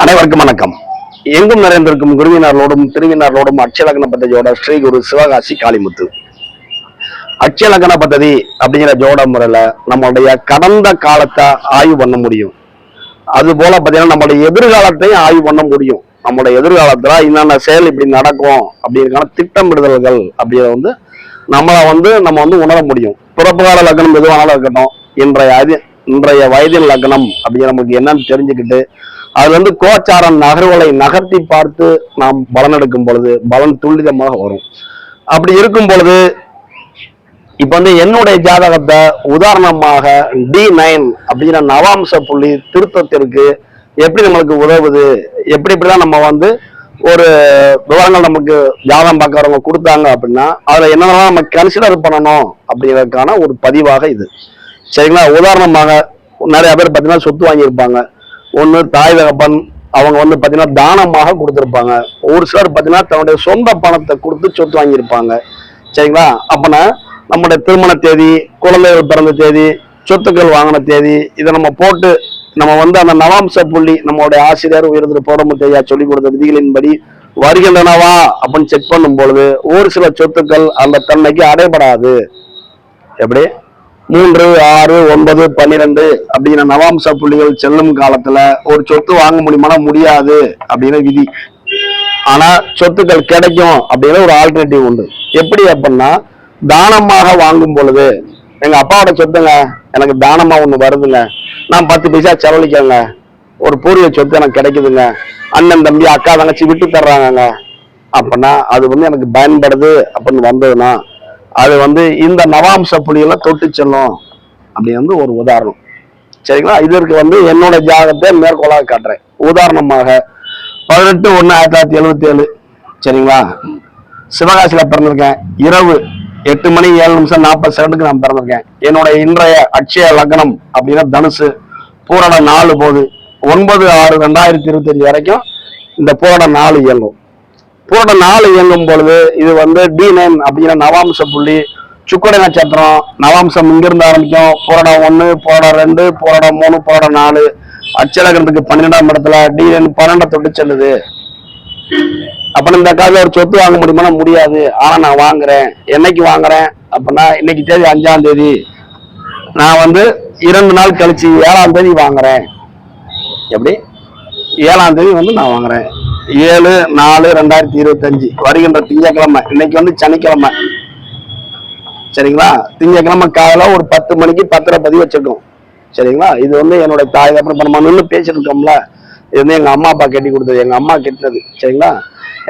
அனைவருக்கும் வணக்கம். எங்கும் நிறைந்திருக்கும் குருவினர்களோடும் திருவினர்களோடும் அட்சலக்கண பദ്ധதியோட ஸ்ரீ குரு சிவகாசி காளிமுத்து. அட்சலக்கண பദ്ധதி அப்படிங்கிற ஜோட முறையில நம்மளுடைய கடந்த காலத்தை ஆய்வு பண்ண முடியும். அது போல பார்த்தீங்கன்னா நம்மளுடைய எதிர்காலத்தையும் ஆய்வு பண்ண முடியும். நம்மளுடைய எதிர்காலத்துல என்னென்ன செயல் இப்படி நடக்கும் அப்படிங்கிறதுக்கான திட்டமிடுதல்கள் அப்படிங்கிறத நம்ம உணர முடியும். பிறப்பு கால லக்னம் எதுவானாலும் இருக்கட்டும், இன்றைய வயதின் லக்னம் அப்படிங்கிற நமக்கு என்னன்னு தெரிஞ்சுக்கிட்டு அதுல கோச்சாரம் நகர்வுகளை நகர்த்தி பார்த்து நாம் பலன் எடுக்கும் பொழுது பலன் துல்லிதமாக வரும். அப்படி இருக்கும் பொழுது இப்ப என்னுடைய ஜாதகத்தை உதாரணமாக D9 அப்படிங்கிற நவாம்ச புள்ளி திருத்தத்திற்கு எப்படி நம்மளுக்கு உதவுது, எப்படிதான் நம்ம ஒரு விவரங்கள் நமக்கு ஜாதகம் பார்க்கறவங்க கொடுத்தாங்க அப்படின்னா அதுல என்னென்னலாம் நம்ம கன்சிடர் பண்ணணும் அப்படிங்கிறதுக்கான ஒரு பதிவாக இது. சரிங்களா? உதாரணமாக நிறைய பேர் பார்த்தீங்கன்னா சொத்து வாங்கியிருப்பாங்க. ஒன்று தாய் தகப்பன் அவங்க பார்த்தீங்கன்னா தானமாக கொடுத்துருப்பாங்க. ஒரு சிலர் பார்த்தீங்கன்னா தன்னுடைய சொந்த பணத்தை கொடுத்து சொத்து வாங்கியிருப்பாங்க. சரிங்களா? அப்பனா நம்முடைய திருமண தேதி, குழந்தைகள் பிறந்த தேதி, சொத்துக்கள் வாங்கின தேதி இதை நம்ம போட்டு நம்ம அந்த நவாம்ச புள்ளி நம்மளுடைய ஆசிரியர் உயர்ந்து போடமுத்தையா சொல்லிக் கொடுத்த விதிகளின்படி வருகின்றனவா அப்படின்னு செக் பண்ணும் பொழுது ஒரு சில சொத்துக்கள் அந்த தன்மைக்கு அடைபடாது. எப்படி 3, 6, 9, 12 அப்படிங்கிற நவாம்ச புள்ளிகள் செல்லும் காலத்துல ஒரு சொத்து வாங்க முடியாது அப்படின்னு விதி. ஆனா சொத்துக்கள் கிடைக்கும் அப்படிங்கிற ஒரு ஆல்டர்னேட்டிவ் உண்டு. எப்படி அப்படின்னா தானமாக வாங்கும் பொழுது எங்க அப்பாவோட சொத்துங்க எனக்கு தானமா ஒண்ணு வருதுங்க, நான் 10 பைசா செலவழிக்கங்க, ஒரு பூர்வீக சொத்து எனக்கு கிடைக்குதுங்க, அண்ணன் தம்பி அக்கா தங்கச்சி விட்டு தர்றாங்க அப்படின்னா அது எனக்கு பயன்படுது அப்படின்னு வந்ததுன்னா அது இந்த நவாம்ச புள்ளிகளை தொட்டு செல்லும் அப்படின்னு ஒரு உதாரணம். சரிங்களா? இதற்கு என்னோட ஜாதகத்தை மேற்கோளாக காட்டுறேன். உதாரணமாக 18/1/1977 சரிங்களா, சிவகாசியில பிறந்திருக்கேன். இரவு 8 மணி 7 நிமிஷம் 40 செகண்டுக்கு நான் பிறந்திருக்கேன். என்னோட இன்றைய அட்சய லக்னம் அப்படின்னா தனுசு. பூரண 4 போது 9/6/2025 வரைக்கும் இந்த பூரண 4 இயங்கும். பூரண 4 இயங்கும் பொழுது இது D9 அப்படிங்கிற நவாம்ச புள்ளி சுக்கடை நட்சத்திரம். நவாம்சம் இங்கிருந்து ஆரம்பிக்கும். பூரணம் 1, பூரணம் 2, பூரணம் 3, பூரணம் 4 அச்சலகத்துக்கு 12ஆம் இடத்துல D9 12 தொட்டு செல்லுது. அப்ப இந்த காலத்துல ஒரு சொத்து வாங்க முடியாது. ஆனா நான் வாங்குறேன். என்னைக்கு வாங்குறேன் அப்படின்னா இன்னைக்கு தேதி 5ஆம் தேதி, நான் 2 நாள் கழிச்சு 7ஆம் தேதி வாங்குறேன். எப்படி 7ஆம் தேதி நான் வாங்குறேன். 7/4/2025 வருகின்ற திங்கக்கிழமை. இன்னைக்கு சனிக்கிழமை. சரிங்களா? திங்கக்கிழமை காலையில ஒரு 10 மணிக்கு 10:30 பதிவு வச்சிருக்கோம். சரிங்களா? இது என்னுடைய தாய் அப்புறம் நம்ம நின்று பேசிட்டு இருக்கோம்ல, இது எங்க அம்மா அப்பா கட்டி கொடுத்தது, எங்க அம்மா கெட்டினது. சரிங்களா?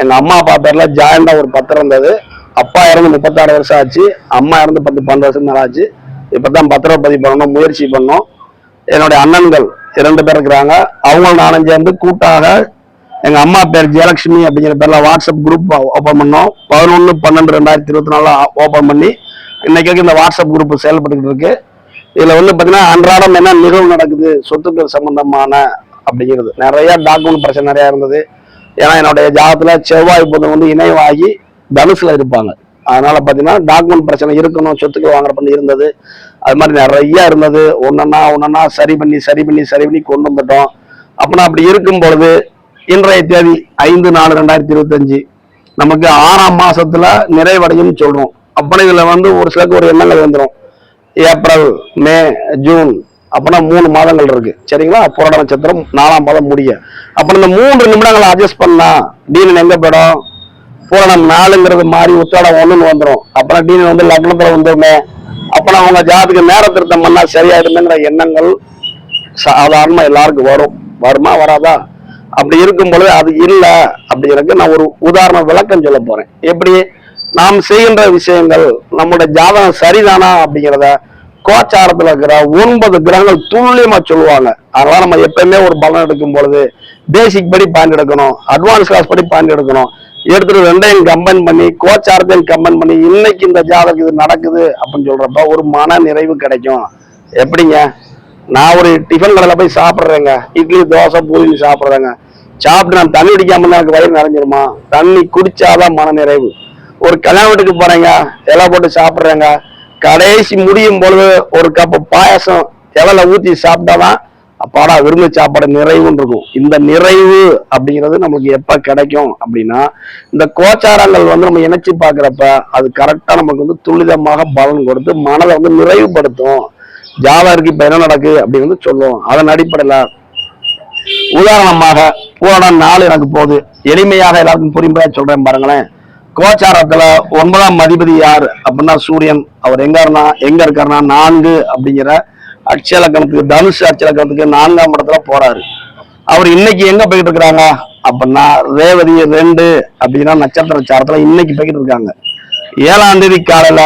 எங்க அம்மா அப்பா பேர்ல ஜாயிண்டா ஒரு பத்திரம் இருந்தது. அப்பா இறந்து 36 வருஷம் ஆச்சு, அம்மா இறந்து 10-12 வருஷம் மேல ஆச்சு. இப்பதான் பத்திரம் பதிவு பண்ணணும் முயற்சி பண்ணோம். என்னுடைய அண்ணன்கள் 2 பேர் இருக்கிறாங்க. அவங்களும் நானும் சேர்ந்து கூட்டாக எங்க அம்மா பேர் ஜெயலட்சுமி அப்படிங்கிற பேர்ல வாட்ஸ்அப் குரூப் ஓபன் பண்ணோம். 11/12/2024 ஓபன் பண்ணி இன்னைக்கு இந்த வாட்ஸ்அப் குரூப் செயல்பட்டு இருக்கு. இதுல பாத்தீங்கன்னா அன்றாடம் என்ன நிகழ்வு நடக்குது சொத்துக்கள் சம்பந்தமான அப்படிங்கிறது நிறைய டாக்குமெண்ட் பிரச்சனை நிறைய இருந்தது. ஏன்னா என்னுடைய ஜாதகத்துல செவ்வாய் புதன் இணைவாகி தனுசுல இருப்பாங்க. அதனால பாத்தீங்கன்னா டாக்குமெண்ட் பிரச்சனை இருக்கணும், சொத்துக்கள் வாங்குற இருந்தது. அது மாதிரி நிறைய இருந்தது. ஒன்னொன்னா சரி பண்ணி கொண்டு வந்துட்டோம். அப்படின்னா அப்படி இருக்கும் பொழுது இன்றைய தேதி 5/4/2025 நமக்கு 6ஆம் மாசத்துல நிறைவடையும் சொல்றோம். அப்ப இதுல ஒரு சிலருக்கு ஒரு எண்ணங்கள் வந்துடும். ஏப்ரல், மே, ஜூன் அப்படின்னா 3 மாதங்கள் இருக்கு. சரிங்களா? புரட நட்சத்திரம் 4ஆம் மாதம் முடிய. அப்ப இந்த 3 நிமிடங்களை அட்ஜஸ்ட் பண்ணா டீன் எங்க போயிடும்? பூரணம் 4ங்கிறது மாறி உத்திராடம் 1ன்னு வந்துடும். அப்புறம் டீன் லக்னத்துல வந்துருமே. அப்பனா அவங்க ஜாதத்துக்கு நேர திருத்தம் பண்ணா சரியாயிடுங்கிற எண்ணங்கள் சாதாரணமா எல்லாருக்கும் வருமா வராதா? அப்படி இருக்கும் பொழுது அது இல்லை அப்படிங்கிறதுக்கு நான் ஒரு உதாரண விளக்கம் சொல்ல போறேன். எப்படி நாம் செய்கின்ற விஷயங்கள் நம்முடைய ஜாதகம் சரிதானா அப்படிங்கிறத கோச்சாரத்துல இருக்கிற 9 கிரகங்கள் துல்லியமா சொல்லுவாங்க. அதனால நம்ம எப்பயுமே ஒரு பலன் எடுக்கும் பொழுது பேசிக் படி பாயிண்ட் எடுக்கணும், அட்வான்ஸ் கிளாஸ் படி பாயிண்ட் எடுக்கணும். எடுத்துட்டு 2ஐயும் கம்பைன் பண்ணி கோச்சாரத்தையும் கம்பைன் பண்ணி இன்னைக்கு இந்த ஜாதகம் இது நடக்குது அப்படின்னு சொல்றப்ப ஒரு மன நிறைவு கிடைக்கும். எப்படிங்க? நான் ஒரு டிஃபன் கடையில போய் சாப்பிட்றேங்க, இட்லி தோசை பூரி சாப்பிட்றேங்க. சாப்பிட்டு நான் தண்ணி குடிக்காம எனக்கு வயிறு நிறைஞ்சிருமா? தண்ணி குடிச்சாதான் மன நிறைவு. ஒரு கல்யாண வீட்டுக்கு போறேங்க, இலை போட்டு சாப்பிட்றேங்க, கடைசி முடியும் பொழுது ஒரு கப்பு பாயசம் இலையில ஊத்தி சாப்பிட்டாதான் அப்பாடா விருந்து சாப்பாடு நிறைவுன்னு இருக்கும். இந்த நிறைவு அப்படிங்கிறது நமக்கு எப்ப கிடைக்கும் அப்படின்னா, இந்த கோச்சாரங்கள் வந்து நம்ம இணைச்சு பாக்குறப்ப அது கரெக்டா நமக்கு வந்து துரிதமாக பலன் கொடுத்து மனதை வந்து நிறைவுபடுத்தும். ஜாதகருக்கு இப்ப என்ன நடக்கு அப்படின்னு சொல்லுவோம். அதன் அடிப்படையில உதாரணமாக பூரணம் 4 எனக்கு போகுது. எளிமையாக எல்லாருக்கும் புரியும்படியா சொல்றேன் பாருங்களேன். கோச்சாரத்துல 9ஆம் அதிபதி யாரு அப்படின்னா சூரியன். அவர் எங்க இருக்காருன்னா 4 அப்படிங்கிற அட்சலக்கணத்துக்கு, தனுசு அட்சலக்கணத்துக்கு 4ஆம் இடத்துல போறாரு. அவர் இன்னைக்கு எங்க போயிட்டு இருக்கிறாங்க அப்படின்னா ரேவதி 2 அப்படின்னா நட்சத்திர சாரத்துல இன்னைக்கு போய்கிட்டு இருக்காங்க. 7ஆம் தேதி காலையில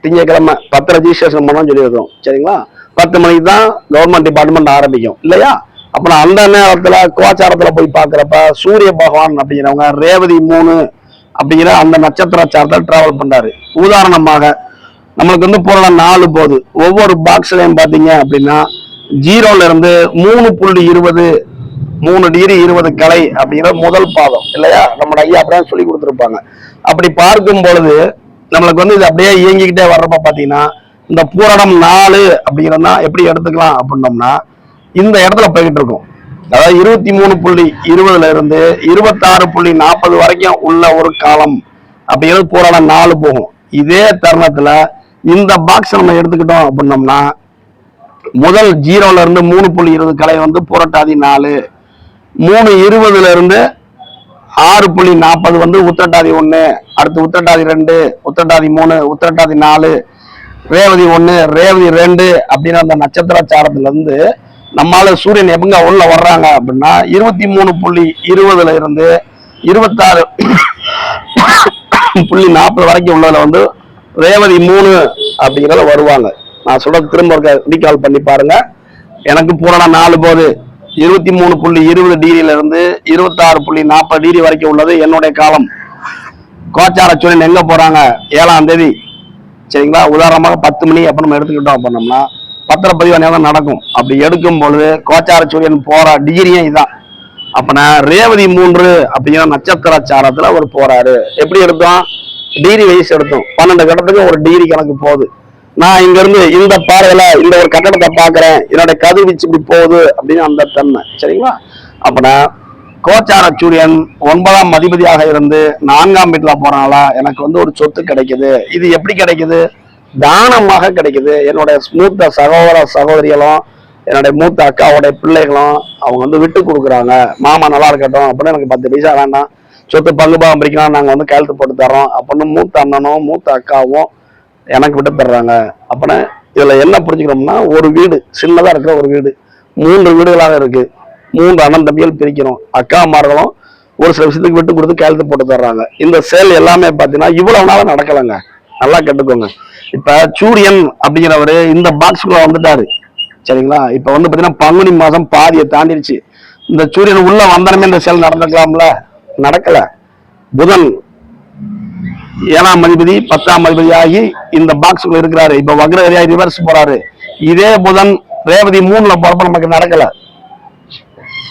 திங்கட்கிழமை 10 ரெஜிஸ்ட்ரேஷன் பண்ணோம்னு சொல்லியிருக்கோம். சரிங்களா? 10 மணிக்கு தான் கவர்மெண்ட் டிபார்ட்மெண்ட் ஆரம்பிக்கும் இல்லையா? அப்ப அந்த நேரத்துல கோச்சாரத்துல போய் பாக்குறப்ப சூரிய பகவான் அப்படிங்கிறவங்க ரேவதி 3 அப்படிங்கிற அந்த நட்சத்திர சாரத்தில் டிராவல் பண்றாரு. உதாரணமாக நம்மளுக்கு வந்து பூரணம் 4 போகுது. ஒவ்வொரு பாக்ஸ்லயும் பாத்தீங்க அப்படின்னா 0ல இருந்து 3.20 3 டிகிரி 20 கலை அப்படிங்கிற முதல் பாதம் இல்லையா? நம்ம ஐயா அப்படியே சொல்லி கொடுத்துருப்பாங்க. அப்படி பார்க்கும் பொழுது நம்மளுக்கு வந்து இது அப்படியே இயங்கிக்கிட்டே வர்றப்ப பாத்தீங்கன்னா இந்த பூரணம் 4 அப்படிங்கிறதுனா எப்படி எடுத்துக்கலாம் அப்படின்னோம்னா இந்த இடத்துல போய்கிட்டு இருக்கும். அதாவது 23.20ல இருந்து 26.40 வரைக்கும் உள்ள ஒரு காலம் அப்படிங்கிறது பூரணம் 4 போகும். இதே தருணத்துல இந்த பாக்ஸ் நம்ம எடுத்துக்கிட்டோம் அப்படின்னோம்னா முதல் 0ல இருந்து 3.20 கலை வந்து புரட்டாதி 4, 3.20ல இருந்து 6.40 வந்து உத்திரட்டாதி 1, அடுத்து உத்திரட்டாதி 2, உத்திரட்டாதி 3, உத்திரட்டாதி 4, ரேவதி 1, ரேவதி 2 அப்படின்னு அந்த நட்சத்திர சாரத்துல இருந்து நம்மால சூரியன் எங்க உள்ள வர்றாங்க அப்படின்னா 23.20ல இருந்து 26.40 வரைக்கும் உள்ளதுல வந்து ரேவதி 3 அப்படிங்கிறத வருவாங்க. நான் சொல்றது திரும்ப ரீகால் பண்ணி பாருங்க. எனக்கு பூரணம் 4 போகுது. 23.20 டிகிரியில இருந்து 26.40 டிகிரி வரைக்கும் உள்ளது என்னுடைய காலம். கோச்சார சூரியன் எங்க போறாங்க? 7ஆம் தேதி. சரிங்களா? உதாரணமாக 10 மணி அப்ப நம்ம எடுத்துக்கிட்டோம் அப்படின்னோம்னா பத்திரப்பதிவு நேரம் நடக்கும். அப்படி எடுக்கும் பொழுது கோச்சார சூரியன் போற டிகிரியே இதான். அப்பனா ரேவதி 3 அப்படிங்கிற நட்சத்திர சாரத்துல அவர் போறாரு. எப்படி எடுத்தோம்? டிகிரி வயசு எடுத்தோம். 12 கட்டத்துக்கு ஒரு டிகிரி கணக்கு போகுது. நான் இங்க இருந்து இந்த பார்வையில இந்த ஒரு கட்டடத்தை பாக்குறேன், என்னோட கதிர்வீச்சு இப்படி போகுது அப்படின்னு அந்த தன்மை. சரிங்களா? அப்பனா கோச்சார சூரியன் 9ஆம் அதிபதியாக இருந்து 4ஆம் வீட்டுல போறனால எனக்கு வந்து ஒரு சொத்து கிடைக்குது. இது எப்படி கிடைக்குது? தானமாக கிடைக்குது. என்னுடைய மூத்த சகோதர சகோதரிகளும் என்னுடைய மூத்த அக்காவுடைய பிள்ளைகளும் அவங்க வந்து விட்டு கொடுக்குறாங்க. மாமா நல்லா இருக்கட்டும் அப்படின்னு, எனக்கு 10 பைசா வேண்டாம், சொத்து பங்கு பாகம் பிரிக்கலாம், நாங்க வந்து கையெழுத்து போட்டு தர்றோம் அப்படின்னு மூத்த அண்ணனும் மூத்த அக்காவும் எனக்கு விட்டு தர்றாங்க. அப்படின்னா இதுல என்ன புரிஞ்சுக்கணும்னா, ஒரு வீடு சின்னதா இருக்கிற ஒரு வீடு 3 வீடுகளாக இருக்கு. 3 அண்ணன் தம்பிகள் பிரிக்கிறோம். அக்காமார்களும் ஒரு சில விஷயத்துக்கு விட்டு கொடுத்து கையெழுத்து போட்டு தர்றாங்க. இந்த செயல் எல்லாமே பாத்தீங்கன்னா இவ்வளவு நாள நடக்கலைங்க. நல்லா கேட்டுக்கோங்க. இப்ப சூரியன் அப்படிங்கிறவரு இந்த பாக்ஸ்குள்ள வந்துட்டாரு. சரிங்களா? இப்ப வந்து பாத்தீங்கன்னா பங்குனி மாசம் பாதியை தாண்டிடுச்சு. இந்த சூரியன் உள்ள வந்தனமே இந்த செயல் நடந்துக்கலாம்ல, நடக்கல. புதன் 7ஆம் அதிபதி 10ஆம் அதிபதி ஆகி இந்த பாக்ஸ்குள்ள இருக்கிறாரு. இப்ப வக்ரகதியா ரிவர்ஸ் போறாரு. இதே புதன் ரேவதி 3ல போறப்ப நமக்கு நடக்கல.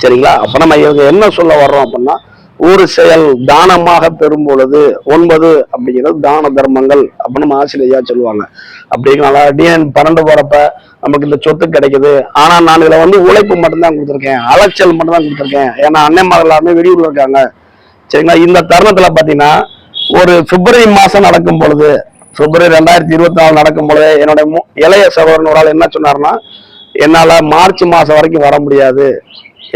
சரிங்களா? அப்ப நம்ம என்ன சொல்ல வர்றோம் அப்படின்னா, ஒரு செயல் தானமாக பெறும் பொழுது 9 அப்படிங்கிறது தான தர்மங்கள் அப்படின்னு நம்ம ஆசிரியையா சொல்லுவாங்க. அப்படிங்கிறனால டிஎன் 12 போறப்ப நமக்கு இந்த சொத்து கிடைக்குது. ஆனா நான் இதுல வந்து உழைப்பு மட்டும்தான் கொடுத்துருக்கேன், அலைச்சல் மட்டும் தான் கொடுத்துருக்கேன். ஏன்னா அண்ணன்மார்கள் எல்லாருமே வெளியூர்ல இருக்காங்க. சரிங்களா? இந்த தருணத்துல பாத்தீங்கன்னா ஒரு பிப்ரவரி மாசம் நடக்கும் பொழுது, பிப்ரவரி 2024 நடக்கும் பொழுது என்னுடைய இளைய சகோதரன் ஒரு ஆள் என்ன சொன்னார்னா, என்னால மார்ச் மாசம் வரைக்கும் வர முடியாது,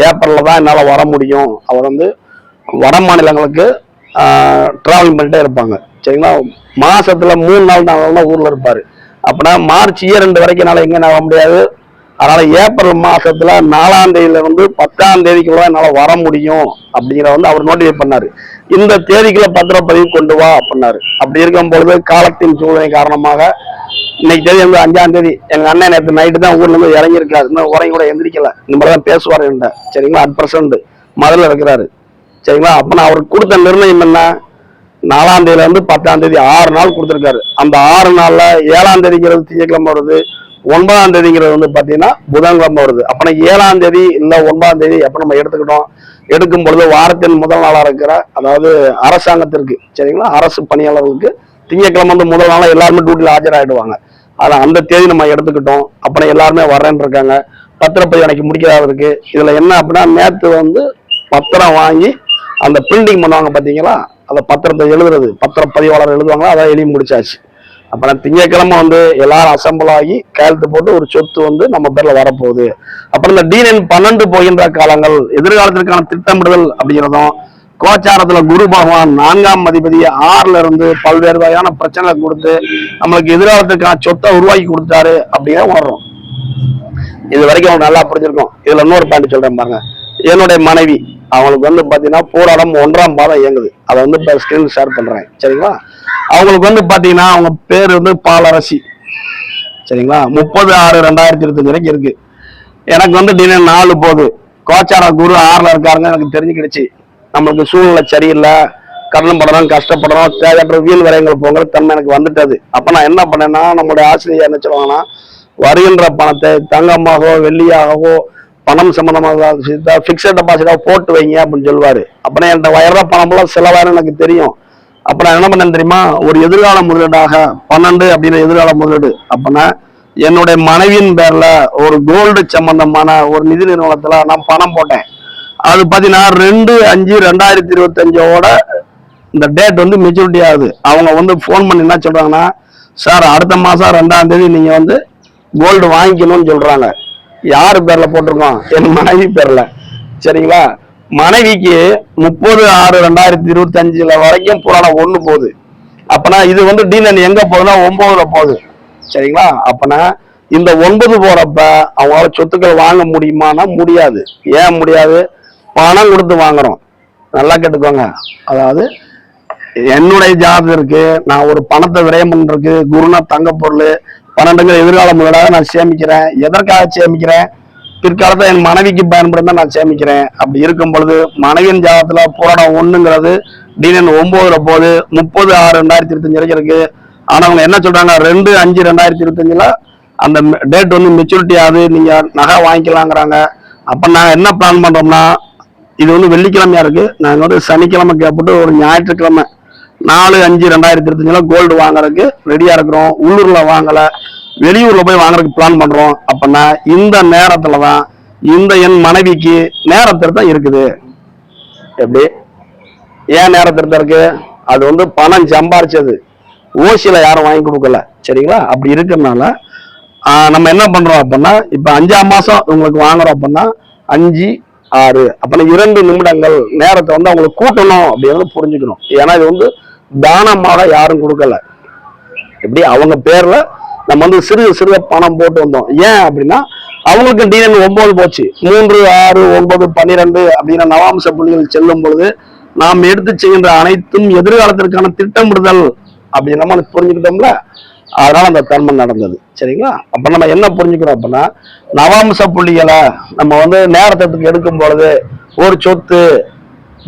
ஏப்ரல்ல தான் என்னால வர முடியும். அவர் வந்து வட மாநிலங்களுக்கு டிராவலிங் பண்ணிட்டே இருப்பாங்க. சரிங்களா? மாசத்துல 3 நாள் 4 நாள் ஊர்ல இருப்பாரு. அப்படின்னா மார்ச் 2 வரைக்கும் என்னால எங்க வர முடியாது. அதனால ஏப்ரல் மாசத்துல 4ஆம் தேதியில இருந்து 10ஆம் தேதிக்குள்ள என்னால வர முடியும் அப்படிங்கிற வந்து அவர் நோட்டிஃபை பண்ணாரு. இந்த தேதிக்குள்ள பத்திரப்பதிவு கொண்டு வா அப்படின்னாரு. அப்படி இருக்கும் பொழுது காலத்தின் சூழ்நிலை காரணமாக இன்னைக்கு தேதி வந்து 5ஆம் தேதி எங்க அண்ணன் நேற்று நைட்டு தான் ஊர்ல இருந்து இறங்கியிருக்காரு. இன்னும் உரையும் கூட எந்திரிக்கல. இந்த மாதிரி தான் பேசுவாரு என்கிட்ட. சரிங்களா? அட் பிரசன்ட் மதுரையில் இருக்கிறாரு. சரிங்களா? அப்ப நான் அவருக்கு கொடுத்த நிர்ணயம் என்ன? 4ஆம் தேதியில இருந்து 10ஆம் தேதி 6 நாள் கொடுத்துருக்காரு. அந்த 6 நாள்ல 7ஆம் தேதிங்கிறது திங்கட்கிழமை வருது, 9ஆம் தேதிங்கிறது வந்து பாத்தீங்கன்னா புதன்கிழமை வருது. அப்பனா 7ஆம் தேதி இல்ல 9ஆம் தேதி எப்ப நம்ம எடுத்துக்கிட்டோம், எடுக்கும் பொழுது வாரத்தின் முதல் நாளா இருக்கிற, அதாவது அரசாங்கத்திற்கு, சரிங்களா, அரசு பணியாளர்களுக்கு திங்கட்கிழமை வந்து முதல் நாளா எல்லாருமே டியூட்டில ஆஜராயிடுவாங்க. ஆனா அந்த தேதி நம்ம எடுத்துக்கிட்டோம். அப்புறம் எல்லாருமே வர்றேன்னு இருக்காங்க. பத்திரப்பதிவு எனக்கு முடிக்கிறதா இருக்கு. இதுல என்ன அப்படின்னா நேற்று வந்து பத்திரம் வாங்கி அந்த பிரிண்டிங் பண்ணுவாங்க பாத்தீங்களா, அந்த பத்திரத்தை எழுதுறது பத்திரப்பதிவாளர் எழுதுவாங்களா, அதை எழுதி முடிச்சாச்சு. அப்புறம் திங்கட்கிழமை வந்து எல்லாரும் அசம்பிள் ஆகி கையெழுத்து போட்டு ஒரு சொத்து வந்து நம்ம பேர்ல வரப்போகுது. அப்புறம் இந்த டிஎன் 12 போகின்ற காலங்கள் எதிர்காலத்திற்கான திட்டமிடுதல் அப்படிங்கிறதும், கோச்சாரத்துல குரு பகவான் 4ஆம் அதிபதி 6ல இருந்து பல்வேறு வகையான பிரச்சனை கொடுத்து நம்மளுக்கு எதிர்காலத்துக்கான சொத்தை உருவாக்கி கொடுத்தாரு அப்படிங்கிற உணர்றோம். இது வரைக்கும் அவங்க நல்லா புரிஞ்சிருக்கும். இதுல இன்னொரு பாயிண்ட் சொல்றேன் பாருங்க. என்னுடைய மனைவி அவங்களுக்கு வந்து பாத்தீங்கன்னா பூராடம் 1ஆம் பாதம் இயங்குது. அதை வந்து இப்ப ஸ்கிரீன் ஷேர் பண்றேன் சரிங்களா. அவங்களுக்கு வந்து பாத்தீங்கன்னா அவங்க பேர் வந்து பாலரசி சரிங்களா. 30/6/2025 வரைக்கும் இருக்கு. எனக்கு வந்து தினம் 4 போகுது. கோச்சார குரு 6ல இருக்காருங்க எனக்கு தெரிஞ்சுக்கிடுச்சு. நம்மளுக்கு சூழ்நிலை சரியில்லை, கடன் படுறோம், கஷ்டப்படுறோம், தேவையற்ற வீண் விரயங்கள் போங்கிற தன்மை எனக்கு வந்துட்டது. அப்ப நான் என்ன பண்ணேன்னா, நம்மளுடைய ஆசிரியர் என்ன சொல்லுவாங்கன்னா, வருகின்ற பணத்தை தங்கமாகவோ வெள்ளியாகவோ பணம் சம்பந்தமாக பிக்சட் டெபாசிட்டாக போட்டு வைங்க அப்படின்னு சொல்லுவாரு. அப்புறம் என்கிட்ட வயற பணம்லாம் செலவாயிரம் எனக்கு தெரியும். அப்ப நான் என்ன பண்ணேன் தெரியுமா, ஒரு எதிர்கால முதலீடாக 12 அப்படின்ற எதிர்கால முதலீடு அப்படின்னா என்னுடைய மனைவியின் பேர்ல ஒரு கோல்டு சம்பந்தமான ஒரு நிதி நிறுவனத்துல நான் பணம் போட்டேன். அது பாத்தீங்கன்னா 2/5/2025 இந்த டேட் வந்து மெச்சூரிட்டி ஆகுது. அவங்க வந்து போன் பண்ணி என்ன சொல்றாங்கன்னா, சார் அடுத்த மாசம் 2ஆம் தேதி நீங்க வந்து கோல்டு வாங்கிக்கணும்னு சொல்றாங்க. யாரு பேர்ல போட்டிருக்கோம், என் மனைவி பேர்ல சரிங்களா. மனைவிக்கு 30/6/2025 வரைக்கும் புராணம் 1 போகுது. அப்பனா இது வந்து டிஎன் எங்க போகுதுன்னா 9ல போகுது சரிங்களா. அப்பனா இந்த 9 போறப்ப அவங்களால சொத்துக்கள் வாங்க முடியுமானா முடியாது. ஏன் முடியாது, பணம் கொடுத்து வாங்குறோம். நல்லா கேட்டுக்கோங்க. அதாவது என்னுடைய ஜாதகம் இருக்கு, நான் ஒரு பணத்தை விரயம் பண்றதுக்கு குருனா தங்க பொருள் 12 எதிர்கால முதலாக நான் சேமிக்கிறேன். எதற்காக சேமிக்கிறேன், பிற்காலத்தை என் மனைவிக்கு பயன்படும் தான் நான் சேமிக்கிறேன். அப்படி இருக்கும் பொழுது மனைவியின் ஜாதகத்துல போராடம் 1ங்கிறது டிஎன் 9ல போகுது. 30/6/2025 வரைக்கும் இருக்கு. ஆனா அவங்க என்ன சொல்றாங்க, 2/5/2025 அந்த டேட் வந்து மெச்சூரிட்டி ஆகுது, நீங்க நகை வாங்கிக்கலாங்கிறாங்க. அப்ப நான் என்ன பிளான் பண்றோம்னா, இது வந்து வெள்ளிக்கிழமையா இருக்கு, நாங்க வந்து சனிக்கிழமை கேட்பட்டு ஒரு ஞாயிற்றுக்கிழமை 4/5/2025 கோல்டு வாங்குறதுக்கு ரெடியா இருக்கிறோம். உள்ளூர்ல வாங்கல, வெளியூர்ல போய் வாங்குறதுக்கு பிளான் பண்றோம். அப்படின்னா இந்த நேரத்துலதான் இந்த என் மனைவிக்கு நேர திருத்தம் இருக்குது. எப்படி ஏன் நேர திருத்தம் இருக்கு, அது வந்து பணம் சம்பாரிச்சது ஓசியில யாரும் வாங்கி கொடுக்கல சரிங்களா. அப்படி இருக்கிறதுனால நம்ம என்ன பண்றோம் அப்படின்னா, இப்ப 5ஆம் மாசம் உங்களுக்கு வாங்குறோம் அப்படின்னா 5/6 அப்படின்னா 2 நிமிடங்கள் நேரத்தை வந்து அவங்களுக்கு கூட்டணும் அப்படிங்கிறத புரிஞ்சுக்கணும். ஏன்னா இது வந்து தானமாக யாரும் கொடுக்கல. எப்படி அவங்க பேர்ல நம்ம வந்து சிறு பணம் போட்டு வந்தோம். ஏன் அப்படின்னா அவங்களுக்கு டிஎன் 9 போச்சு. 3, 6, 9, 12 அப்படிங்கிற நவாம்ச புள்ளிகள் செல்லும் பொழுது நாம் எடுத்து செய்கின்ற அனைத்தும் எதிர்காலத்திற்கான திட்டமிடுதல் அப்படி நம்ம புரிஞ்சுக்கிட்டோம்ல. அதனால அந்த தன்மை நடந்தது சரிங்களா. அப்ப நம்ம என்ன புரிஞ்சுக்கிறோம் அப்படின்னா, நவாம்ச புள்ளிகளை நம்ம வந்து நேரத்துக்கு எடுக்கும் பொழுது ஒரு சொத்து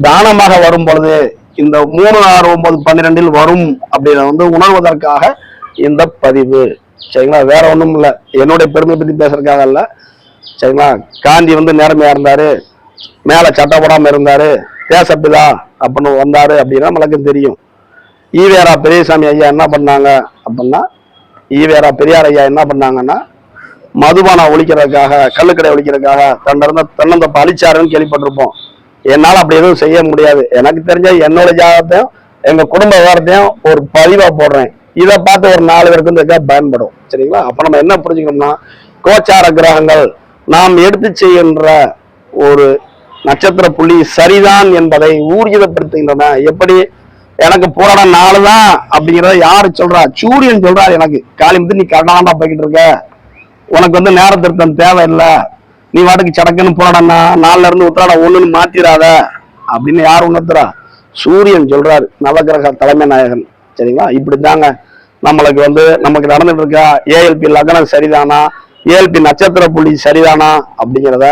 தானமாக வரும் பொழுது இந்த 3, 6, 9, 12 வரும் அப்படின்னு வந்து உணர்வதற்காக இந்த பதிவு சரிங்களா. வேற ஒண்ணும் இல்லை, என்னுடைய பெருமை பத்தி பேசுறதுக்காக இல்ல சரிங்களா. காந்தி வந்து நேர்மையா இருந்தாரு, மேல சட்டை போடாம இருந்தாரு, தேசப்பிதா அப்படின்னு வந்தாரு அப்படின்னா நம்மளுக்கு தெரியும். ஈவேரா பெரியசாமி ஐயா என்ன பண்ணாங்க அப்படின்னா, ஈவேரா பெரியார் ஐயா என்ன பண்ணாங்கன்னா, மதுபானம் ஒழிக்கிறதுக்காக, கள்ளுக்கடை ஒழிக்கிறதுக்காக தென்னந்தப்ப அழிச்சாருன்னு கேள்விப்பட்டிருப்போம். என்னால அப்படி எதுவும் செய்ய முடியாது. எனக்கு தெரிஞ்ச என்னோட ஜாதகத்தையும் எங்க குடும்ப விவரத்தையும் ஒரு பதிவா போடுறேன். இதை பார்த்து ஒரு 4 பேருக்கு வந்து பயன்படும் சரிங்களா. அப்ப நம்ம என்ன புரிஞ்சுக்கணும்னா, கோச்சார கிரகங்கள் நாம் எடுத்து செய்கின்ற ஒரு நட்சத்திர புள்ளி சரிதான் என்பதை ஊர்ஜிதப்படுத்துகின்றன. எப்படி எனக்கு போராடம் 4 தான் அப்படிங்கிறத யாரு சொல்றா, சூரியன் சொல்றாரு. எனக்கு காலிமத்து நீ கரெக்டாக போய்கிட்டு இருக்க, உனக்கு வந்து நேர திருத்தம் தேவையில்லை, நீ வாட்டுக்கு சடக்குன்னு போராடனா 4ல இருந்து உத்திராடம் 1ன்னு மாத்திராத அப்படின்னு யார் உணர்த்துறா, சூரியன் சொல்றாரு, நவகிரக தலைமை நாயகன் சரிங்களா. இப்படித்தாங்க நம்மளுக்கு வந்து நமக்கு நடந்துட்டு இருக்கா. ஏஎல்பி லக்னம் சரிதானா, ஏஎல்பி நட்சத்திர புள்ளி சரிதானா அப்படிங்கிறத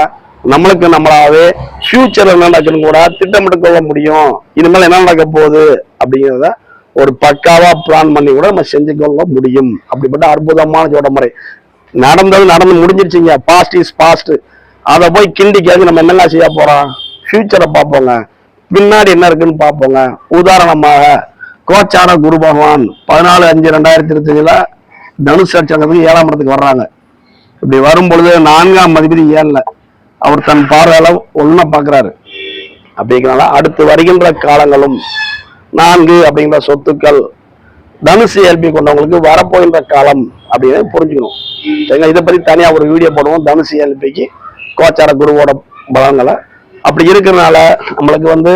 நம்மளுக்கு நம்மளாவே ஃபியூச்சர்ல என்ன நடக்குன்னு கூட திட்டமிட்டு கொள்ள முடியும். இனிமேல் என்ன நடக்க போகுது அப்படிங்கிறத ஒரு பக்காவா பிளான் பண்ணி கூட நம்ம செஞ்சு கொள்ள முடியும். அப்படிப்பட்ட அற்புதமான ஜோடமுறை நடந்து முடிஞ்சிருச்சுங்க. Past is past. அதை போய் கிண்டி கேட்க நம்ம என்னென்ன செய்ய போறோம், ஃபியூச்சரை பார்ப்போங்க, பின்னாடி என்ன இருக்குன்னு பார்ப்போங்க. உதாரணமாக கோச்சார குரு பகவான் 14/5/2025 தனுசு நட்சத்திரத்துக்கு 7ஆம் இடத்துக்கு வர்றாங்க. இப்படி வரும் பொழுது 4ஆம் அதிபதி 7ல அவர் தன் பார்வையால ஒண்ணா பாக்குறாரு. அப்படிங்கிறனால அடுத்து வருகின்ற காலங்களும் 4 அப்படிங்கிற சொத்துக்கள் தனுசு இயல்பை கொண்டவங்களுக்கு வரப்போகின்ற காலம் அப்படின்னு புரிஞ்சுக்கணும். சரிங்களா? இதை பத்தி தனியா ஒரு வீடியோ போடுவோம், தனுசு இயல்பைக்கு கோச்சார குருவோட பலன்களை. அப்படி இருக்கிறதுனால நம்மளுக்கு வந்து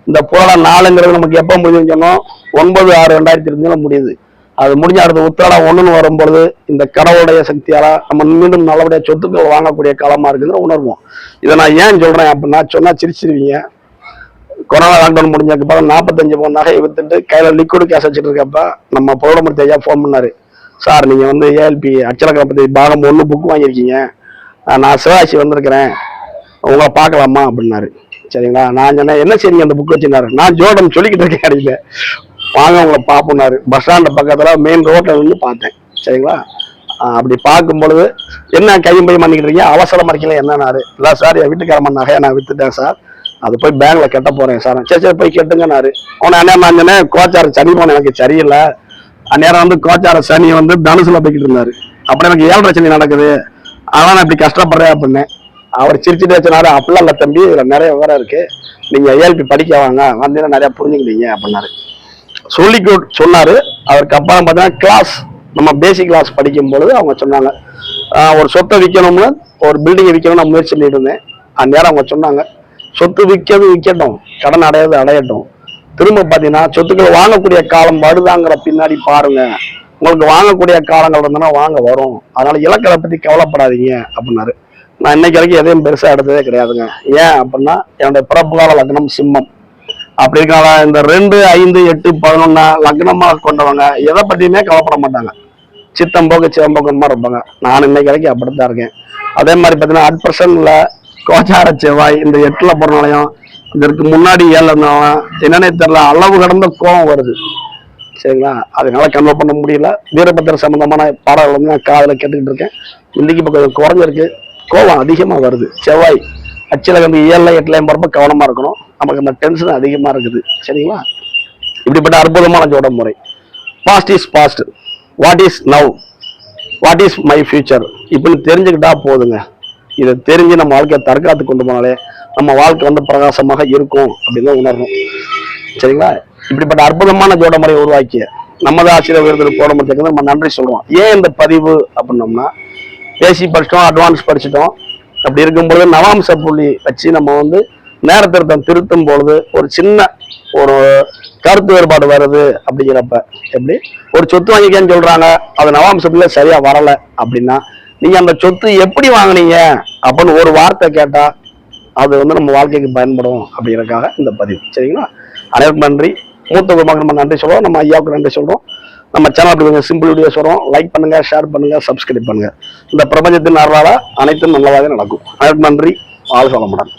இந்த புரள 4ங்கிறது நமக்கு எப்போ முடியுதுன்னு சொன்னோம், 9/6/2025 முடியுது. அது முடிஞ்ச அடுத்த உத்திராடம் 1ன்னு வரும்பொழுது இந்த கடவுளுடைய சக்தியால நம்ம மீண்டும் நல்லபடியா சொத்துக்கள் வாங்கக்கூடிய காலமா இருக்குங்கிற உணர்வோம். இதை நான் ஏன் சொல்றேன் அப்படின்னா, சொன்னா சிரிச்சிருவீங்க. கொரோனா லாக்டவுன் முடிஞ்சதுக்கு அப்புறம் 45 பவுன் நகையை வித்துட்டு கையில லிக்விட் கேஷ் வச்சுட்டு இருக்கப்ப நம்ம பௌடமூர்த்தி ஐயா ஃபோன் பண்ணாரு. சார், நீங்க வந்து ஏஎல்பி அச்சலக்கணபதி பாகம் 1 புக் வாங்கியிருக்கீங்க, நான் சிவகாசி வந்திருக்கிறேன், உங்களை பார்க்கலாமா அப்படின்னாரு. சரிங்களா? நான் சொன்னேன், என்ன சரிங்க அந்த புக் வச்சுருந்தாரு. நான் ஜோடம் சொல்லிக்கிட்டு இருக்கேன் அடியில, வாங்க உங்களை பார்ப்போம்னாரு. பஸ் ஸ்டாண்ட் பக்கத்துல மெயின் ரோட்ல இருந்து பார்த்தேன். சரிங்களா? அப்படி பார்க்கும் பொழுது என்ன கையும் பையும் பண்ணிக்கிட்டு இருக்கீங்க, அவசரமா இருக்கீங்களா என்னன்னாரு. இல்லை சார், என் வீட்டுக்காரம்மன் நகையை நான் வித்துட்டேன் சார், அது போய் பேங்க்ல கட்ட போறேன் சார். சரி சரி போய் கேட்டுங்கன்னாரு. அவனை அந்நேரம் நான் சொன்னேன், கோச்சார சனி போன எனக்கு சரியில்லை, அந்நேரம் வந்து கோச்சார சனி வந்து தனுசுல போய்கிட்டு இருந்தாரு. அப்புறம் எனக்கு 7 சனி நடக்குது, அதெல்லாம் நான் இப்படி கஷ்டப்படுறேன் அப்படின்னேன். அவர் சிரிச்சுட்டு வச்சுனாரு, அப்படிலாம் இல்லை தம்பி, இதுல நிறைய விவரம் இருக்கு, நீங்க ஏஎல்பி படிக்க வாங்க, வந்தீங்கன்னா நிறைய புரிஞ்சுக்கிட்டீங்க அப்படின்னாரு. சொல்லி சொன்னாரு. அவருக்கு அப்புறம் பார்த்தீங்கன்னா கிளாஸ், நம்ம பேசிக் கிளாஸ் படிக்கும் பொழுது அவங்க சொன்னாங்க, ஒரு சொத்தை விற்கணும்னு, ஒரு பில்டிங்கை விற்கணும்னு நான் முயற்சி பண்ணிட்டு இருந்தேன். அந்நேரம் அவங்க சொன்னாங்க, சொத்து விற்கட்டும், கடன் அடையட்டும், திரும்ப பார்த்தீங்கன்னா சொத்துக்கள் வாங்கக்கூடிய காலம் வருதாங்கிற பின்னாடி பாருங்க, உங்களுக்கு வாங்கக்கூடிய காலங்கள் இருந்ததுன்னா வாங்க வரும், அதனால இலக்கணை பத்தி கவலைப்படாதீங்க அப்படின்னாரு. நான் இன்னைக்கு வரைக்கும் எதையும் பெருசா எடுத்ததே கிடையாதுங்க. ஏன் அப்படின்னா, என்னுடைய பிறப்பு கால லக்னம் சிம்மம். அப்படி இருக்காங்க இந்த 2, 5, 8, 11 லக்னமாக கொண்டவங்க எதை பத்தியுமே கவலைப்பட மாட்டாங்க, சித்தம்போக்கு சிவம்போக்கமா இருப்பாங்க. நான் இன்னைக்கு வரைக்கும் அப்படித்தான் இருக்கேன். அதே மாதிரி பார்த்தீங்கன்னா அட்பர்சன்ட்ல கோச்சார செவ்வாய் இந்த 8ல போறனாலையும் இதற்கு முன்னாடி 7ல இருந்தாலும் என்னன்னே தெரியல, அளவு கடந்த கோபம் வருது. சரிங்களா? அதனால கன்வெர்ட் பண்ண முடியல. வீரபத்திர சம்பந்தமான பாடல்கள் வந்து நான் காதல கேட்டுக்கிட்டு இருக்கேன். இன்னைக்கு இப்போ கொஞ்சம் குறைஞ்சிருக்கு, கோபம் அதிகமா வருது. செவ்வாய் அச்சில வந்து 7ல 8லையும் போறப்ப கவனமா இருக்கணும், நமக்கு அந்த டென்ஷன் அதிகமா இருக்குது. சரிங்களா? இப்படிப்பட்ட அற்புதமான ஜோட முறை. Past is past, what is now, what is my future, இப்படின்னு தெரிஞ்சுக்கிட்டா போதுங்க. இதை தெரிஞ்சு நம்ம வாழ்க்கையை தற்காத்து கொண்டு போனாலே நம்ம வாழ்க்கை வந்து பிரகாசமாக இருக்கும் அப்படின்னு உணரணும். சரிங்களா? இப்படிப்பட்ட அற்புதமான ஜோட முறையை உருவாக்கிய நமது ஆசிரியர் விருது போடமுடிக்கு நம்ம நன்றி சொல்றோம். ஏன் இந்த பதிவு அப்படின்னோம்னா, பேசி படிச்சிட்டோம், அட்வான்ஸ் படிச்சிட்டோம். அப்படி இருக்கும்பொழுது நவாம்ச புள்ளி வச்சு நம்ம வந்து நேரத்திருத்தம் திருத்தும் பொழுது ஒரு சின்ன ஒரு கருத்து வேறுபாடு வருது. அப்படிங்கிறப்ப எப்படி ஒரு சொத்து வாங்கிக்கன்னு சொல்றாங்க, அது நவாம்சத்துல சரியா வரல அப்படின்னா, நீங்க அந்த சொத்து எப்படி வாங்கினீங்க அப்படின்னு ஒரு வார்த்தை கேட்டா அது வந்து நம்ம வாழ்க்கைக்கு பயன்படும் அப்படிங்கிறதுக்காக இந்த பதிவு. சரிங்களா? அனைவருக்கும் நன்றி. மூத்த குடும்பமாக நம்ம நன்றி சொல்றோம், நம்ம ஐயாவுக்கு நன்றி சொல்றோம். நம்ம சேனல் கொஞ்சம் சிம்பிள் வீடியோஸ் வரும், லைக் பண்ணுங்க, ஷேர் பண்ணுங்க, சப்ஸ்கிரைப் பண்ணுங்க. இந்த பிரபஞ்சத்தின் அருளால அனைத்தும் நல்லதாக நடக்கும். அனைவருக்கும் நன்றி. வாழ்க வளமுடன்.